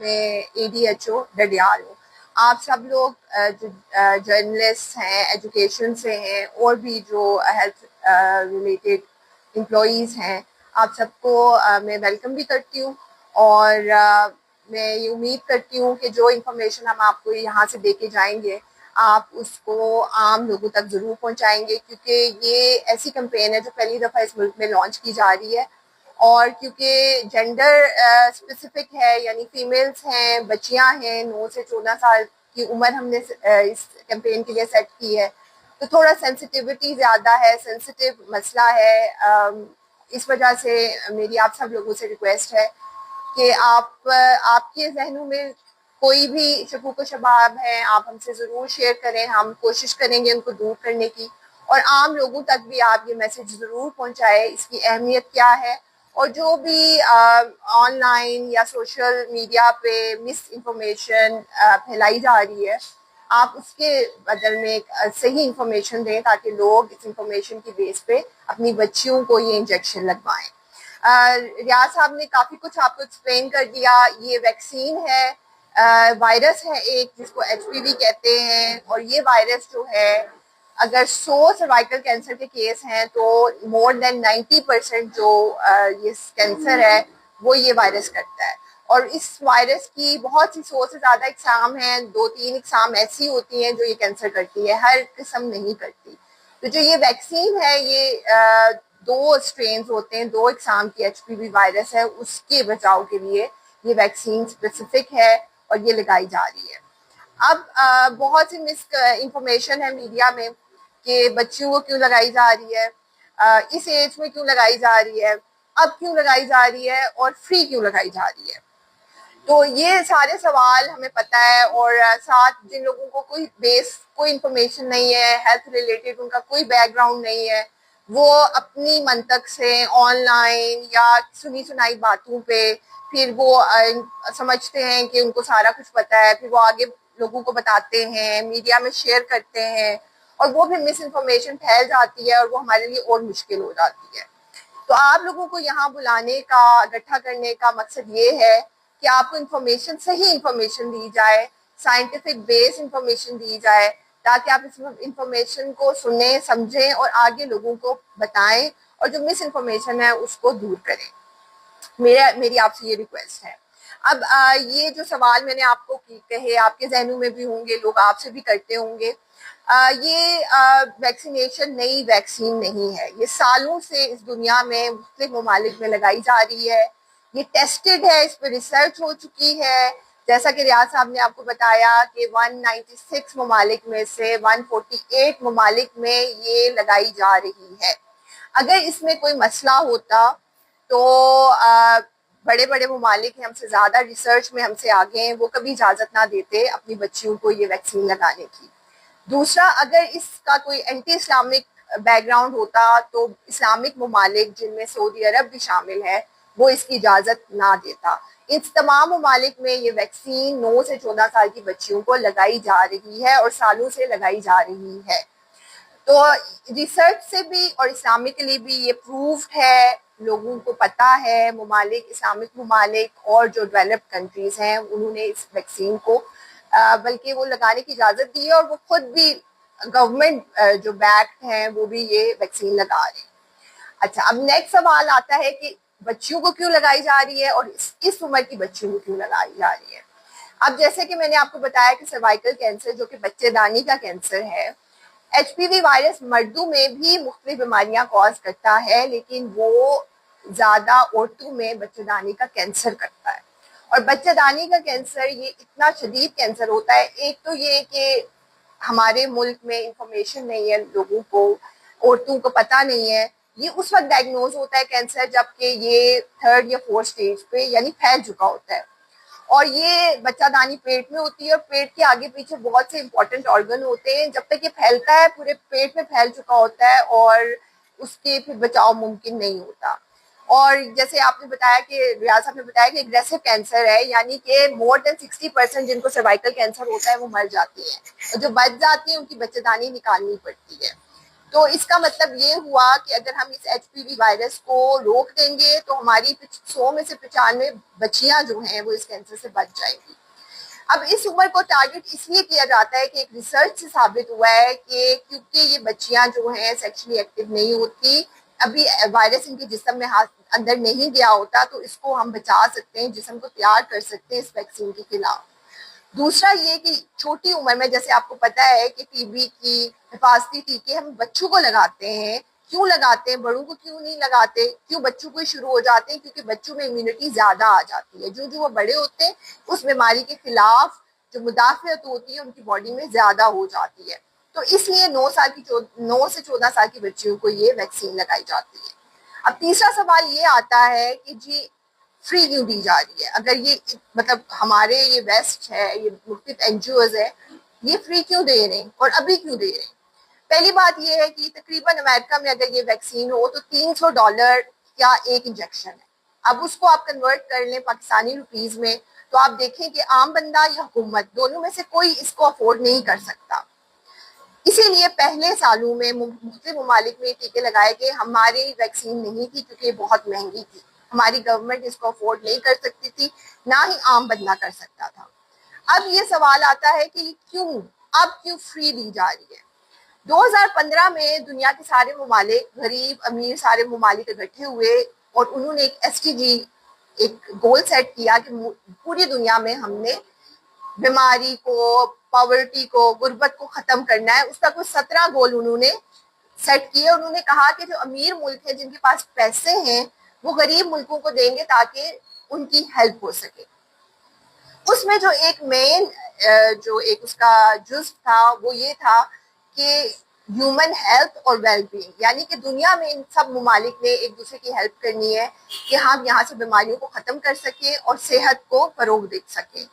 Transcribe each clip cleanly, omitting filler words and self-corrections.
میں ADHO ڈڈیال ہوں. آپ سب لوگ جو جرنلسٹ ہیں، ایجوکیشن سے ہیں، اور بھی جو ہیلتھ ریلیٹڈ امپلائیز ہیں، آپ سب کو میں ویلکم بھی کرتی ہوں. اور میں یہ امید کرتی ہوں کہ جو انفارمیشن ہم آپ کو یہاں سے دے کے جائیں گے آپ اس کو عام لوگوں تک ضرور پہنچائیں گے، کیونکہ یہ ایسی کمپین ہے جو پہلی دفعہ اس ملک میں لانچ کی جا رہی ہے. اور کیونکہ جینڈر اسپیسیفک ہے، یعنی فیمیلز ہیں، بچیاں ہیں، 9 سے 14 سال کی عمر ہم نے اس کیمپین کے لیے سیٹ کی ہے، تو تھوڑا سینسٹیوٹی زیادہ ہے، سینسٹیو مسئلہ ہے. اس وجہ سے میری آپ سب لوگوں سے ریکویسٹ ہے کہ آپ کے ذہنوں میں کوئی بھی شکوک و شبہات ہیں آپ ہم سے ضرور شیئر کریں. ہم کوشش کریں گے ان کو دور کرنے کی، اور عام لوگوں تک بھی آپ یہ میسج ضرور پہنچائیں اس کی اہمیت کیا ہے. اور جو بھی آن لائن یا سوشل میڈیا پہ مس انفارمیشن پھیلائی جا رہی ہے، آپ اس کے بدل میں ایک صحیح انفارمیشن دیں تاکہ لوگ اس انفارمیشن کی بیس پہ اپنی بچیوں کو یہ انجیکشن لگوائیں. ریاض صاحب نے کافی کچھ آپ کو ایکسپلین کر دیا. یہ ویکسین ہے، وائرس ہے ایک جس کو HPV کہتے ہیں، اور یہ وائرس جو ہے اگر 100 سروائکل کینسر کے کیس ہیں تو مور دین 90% جو یہ کینسر ہے وہ یہ وائرس کرتا ہے. اور اس وائرس کی بہت سی 100 سے زیادہ اقسام ہیں، 2-3 اقسام ایسی ہوتی ہیں جو یہ کینسر کرتی ہے، ہر قسم نہیں کرتی. تو جو یہ ویکسین ہے یہ 2 اسٹرینز ہوتے ہیں، 2 اقسام کی HPV وائرس ہے، اس کے بچاؤ کے لیے یہ ویکسین اسپیسیفک ہے اور یہ لگائی جا رہی ہے. اب بہت سی مس انفارمیشن ہے میڈیا میں کہ بچیوں کو کیوں لگائی جا رہی ہے، اس ایج میں کیوں لگائی جا رہی ہے، اب کیوں لگائی جا رہی ہے، اور فری کیوں لگائی جا رہی ہے. تو یہ سارے سوال ہمیں پتہ ہے، اور ساتھ جن لوگوں کو کوئی انفارمیشن نہیں ہے ہیلتھ ریلیٹڈ، ان کا کوئی بیک گراؤنڈ نہیں ہے، وہ اپنی منطق سے آن لائن یا سنی سنائی باتوں پہ پھر وہ سمجھتے ہیں کہ ان کو سارا کچھ پتہ ہے، پھر وہ آگے لوگوں کو بتاتے ہیں، میڈیا میں شیئر کرتے ہیں، اور وہ پھر مس انفارمیشن پھیل جاتی ہے اور وہ ہمارے لیے اور مشکل ہو جاتی ہے. تو آپ لوگوں کو یہاں بلانے کا، اکٹھا کرنے کا مقصد یہ ہے کہ آپ کو انفارمیشن، صحیح انفارمیشن دی جائے، سائنٹیفک بیس انفارمیشن دی جائے، تاکہ آپ اس انفارمیشن کو سنیں، سمجھیں اور آگے لوگوں کو بتائیں، اور جو مس انفارمیشن ہے اس کو دور کریں. میری آپ سے یہ ریکویسٹ ہے. اب یہ جو سوال میں نے آپ کو کہے آپ کے ذہنوں میں بھی ہوں گے، لوگ آپ سے بھی کرتے ہوں گے. یہ ویکسینیشن نئی ویکسین نہیں ہے، یہ سالوں سے اس دنیا میں مختلف ممالک میں لگائی جا رہی ہے. یہ ٹیسٹڈ ہے، اس پہ ریسرچ ہو چکی ہے. جیسا کہ ریاض صاحب نے آپ کو بتایا کہ 196 ممالک میں سے 148 ممالک میں یہ لگائی جا رہی ہے. اگر اس میں کوئی مسئلہ ہوتا تو بڑے بڑے ممالک ہیں ہم سے زیادہ ریسرچ میں ہم سے آگے ہیں، وہ کبھی اجازت نہ دیتے اپنی بچیوں کو یہ ویکسین لگانے کی. دوسرا، اگر اس کا کوئی اینٹی اسلامک بیک گراؤنڈ ہوتا تو اسلامک ممالک جن میں سعودی عرب بھی شامل ہے وہ اس کی اجازت نہ دیتا. اس تمام ممالک میں یہ ویکسین 9 سے 14 سال کی بچیوں کو لگائی جا رہی ہے اور سالوں سے لگائی جا رہی ہے. تو ریسرچ سے بھی اور اسلامکلی بھی یہ پروفڈ ہے، لوگوں کو پتہ ہے. ممالک، اسلامک ممالک اور جو ڈیولپڈ کنٹریز ہیں انہوں نے اس ویکسین کو بلکہ وہ لگانے کی اجازت دی ہے، اور وہ خود بھی گورنمنٹ جو بیکڈ ہیں وہ بھی یہ ویکسین لگا رہے ہیں. اچھا، اب نیکسٹ سوال آتا ہے کہ بچیوں کو کیوں لگائی جا رہی ہے اور اس عمر کی بچیوں کو کیوں لگائی جا رہی ہے. اب جیسے کہ میں نے آپ کو بتایا کہ سروائکل کینسر جو کہ بچے دانی کا کینسر ہے، HPV وائرس مردوں میں بھی مختلف بیماریاں کاز کرتا ہے، لیکن وہ زیادہ عورتوں میں بچے دانی کا کینسر کرتا ہے. اور بچہ دانی کا کینسر یہ اتنا شدید کینسر ہوتا ہے. ایک تو یہ کہ ہمارے ملک میں انفارمیشن نہیں ہے، لوگوں کو، عورتوں کو پتہ نہیں ہے. یہ اس وقت ڈائگنوز ہوتا ہے کینسر جب کہ یہ 3rd یا 4th سٹیج پہ یعنی پھیل چکا ہوتا ہے. اور یہ بچہ دانی پیٹ میں ہوتی ہے، اور پیٹ کے آگے پیچھے بہت سے امپورٹنٹ آرگن ہوتے ہیں. جب تک یہ پھیلتا ہے پورے پیٹ میں پھیل چکا ہوتا ہے اور اس کے پھر بچاؤ ممکن نہیں ہوتا. اور جیسے آپ نے بتایا کہ ریاض صاحب نے بتایا کہ اگریسو کینسر ہے، یعنی کہ مور دین 60% جن کو سروائکل کینسر ہوتا ہے وہ مر جاتی ہیں، اور جو بچ جاتی ہیں ان کی بچہ دانی نکالنی پڑتی ہے. تو اس کا مطلب یہ ہوا کہ اگر ہم اس HPV وائرس کو روک دیں گے تو ہماری 100 میں سے 95 بچیاں جو ہیں وہ اس کینسر سے بچ جائیں گی. اب اس عمر کو ٹارگٹ اس لیے کیا جاتا ہے کہ ایک ریسرچ سے ثابت ہوا ہے کہ کیونکہ یہ بچیاں جو ہیں سیکشلی ایکٹیو نہیں ہوتی, ابھی وائرس ان کے جسم میں اندر نہیں گیا ہوتا, تو اس کو ہم بچا سکتے ہیں, جسم کو تیار کر سکتے ہیں اس ویکسین کے خلاف. دوسرا یہ کہ چھوٹی عمر میں, جیسے آپ کو پتا ہے کہ TB کی حفاظتی ٹیکے ہم بچوں کو لگاتے ہیں, کیوں لگاتے ہیں, بڑوں کو کیوں نہیں لگاتے, کیوں بچوں کو شروع ہو جاتے ہیں, کیونکہ بچوں میں امیونٹی زیادہ آ جاتی ہے, جو وہ بڑے ہوتے ہیں اس بیماری کے خلاف جو مدافعت ہوتی ہے ان کی باڈی میں زیادہ ہو جاتی ہے. تو اس لیے 9 سے 14 سال کی بچیوں کو یہ ویکسین لگائی جاتی ہے. اب تیسرا سوال یہ آتا ہے کہ جی فری کیوں دی جا رہی ہے, اگر یہ مطلب ہمارے یہ ویسٹ ہے, یہ مختلف NGOs ہے, یہ فری کیوں دے رہے ہیں اور ابھی کیوں دے رہے ہیں. پہلی بات یہ ہے کہ تقریباً امریکہ میں اگر یہ ویکسین ہو تو $300 کا ایک انجیکشن ہے. اب اس کو آپ کنورٹ کر لیں پاکستانی روپیز میں تو آپ دیکھیں کہ عام بندہ یا حکومت دونوں میں سے کوئی اس کو افورڈ نہیں کر سکتا. اسی لیے پہلے سالوں میں مختلف ممالک میں ٹیکے لگائے گئے. ہماری ویکسین نہیں تھی کیونکہ یہ بہت مہنگی تھی, ہماری گورنمنٹ اس کو افورڈ نہیں کر سکتی تھی, نہ ہی عام بندہ کر سکتا تھا. اب یہ سوال آتا ہے کہ کیوں فری دی جا رہی ہے. 2015 میں دنیا کے سارے ممالک, غریب امیر سارے ممالک اکٹھے ہوئے اور انہوں نے ایک SDG ایک گول سیٹ کیا کہ پوری دنیا میں ہم نے بیماری کو, پاورٹی کو, غربت کو ختم کرنا ہے. اس کا کچھ 17 گول انہوں نے سیٹ کیے. انہوں نے کہا کہ جو امیر ملک ہیں, جن کے پاس پیسے ہیں, وہ غریب ملکوں کو دیں گے تاکہ ان کی ہیلپ ہو سکے. اس میں جو ایک مین جو ایک اس کا جزو تھا وہ یہ تھا کہ ہیومن ہیلتھ اور ویل بینگ, یعنی کہ دنیا میں ان سب ممالک نے ایک دوسرے کی ہیلپ کرنی ہے کہ ہم یہاں سے بیماریوں کو ختم کر سکیں اور صحت کو فروغ دے سکیں.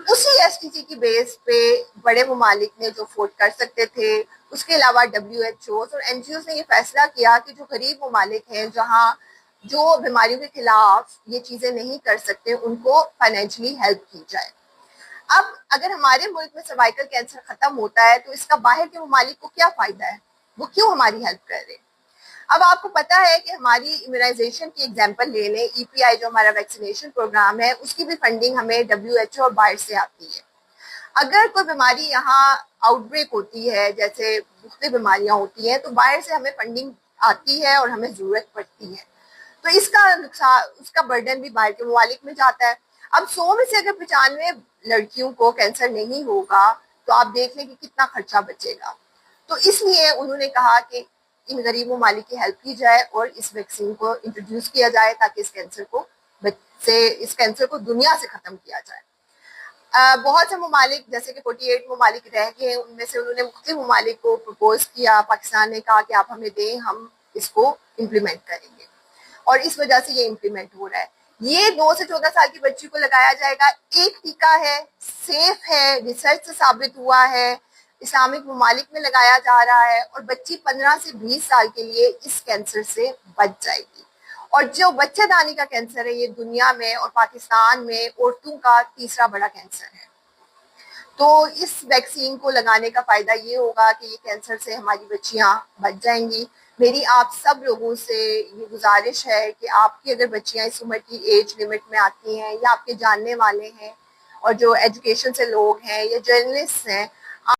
اسی SDG کی بیس پہ بڑے ممالک نے جو فوٹ کر سکتے تھے, اس کے علاوہ WHOs اور NGOs نے یہ فیصلہ کیا کہ جو غریب ممالک ہیں جہاں جو بیماریوں کے خلاف یہ چیزیں نہیں کر سکتے ان کو فائنینشلی ہیلپ کی جائے. اب اگر ہمارے ملک میں سروائیکل کینسر ختم ہوتا ہے تو اس کا باہر کے ممالک کو کیا فائدہ ہے, وہ کیوں ہماری ہیلپ کر رہے ہیں. اب آپ کو پتا ہے کہ ہماری امیونائزیشن کی ایگزامپل لے لیں, EPI جو ہمارا ویکسینیشن پروگرام ہے, اس کی بھی فنڈنگ ہمیں WHO اور باہر سے آتی ہے. اگر کوئی بیماری یہاں آؤٹ بریک ہوتی ہے, جیسے مختلف بیماریاں ہوتی ہیں, تو باہر سے ہمیں فنڈنگ آتی ہے اور ہمیں ضرورت پڑتی ہے, تو اس کا برڈن بھی باہر کے ممالک میں جاتا ہے. اب 100 میں سے اگر 95 لڑکیوں کو کینسر نہیں ہوگا تو آپ دیکھ لیں کہ کتنا خرچہ بچے گا. تو اس لیے انہوں نے کہا کہ ان غریب ممالک کی ہیلپ کی جائے اور اس ویکسین کو انٹروڈیوس کیا جائے تاکہ اس کینسر کو دنیا سے ختم کیا جائے. بہت سے ممالک جیسے کہ 48 ممالک رہ گئے ہیں, ان میں سے انہوں نے مختلف ممالک کو پرپوز کیا. پاکستان نے کہا کہ آپ ہمیں دیں, ہم اس کو امپلیمنٹ کریں گے, اور اس وجہ سے یہ امپلیمنٹ ہو رہا ہے. یہ 2 سے 14 سال کی بچی کو لگایا جائے گا. ایک ٹیکہ ہے, سیف ہے, ریسرچ سے ثابت ہوا ہے, اسلامک ممالک میں لگایا جا رہا ہے, اور بچی 15 سے 20 سال کے لیے اس کینسر سے بچ جائے گی. اور جو بچہ دانی کا کینسر ہے, یہ دنیا میں اور پاکستان میں عورتوں کا تیسرا بڑا کینسر ہے. تو اس ویکسین کو لگانے کا فائدہ یہ ہوگا کہ یہ کینسر سے ہماری بچیاں بچ جائیں گی. میری آپ سب لوگوں سے یہ گزارش ہے کہ آپ کی اگر بچیاں اس عمر کی ایج لمٹ میں آتی ہیں یا آپ کے جاننے والے ہیں اور جو ایجوکیشن سے لوگ ہیں یا جرنلسٹ ہیں,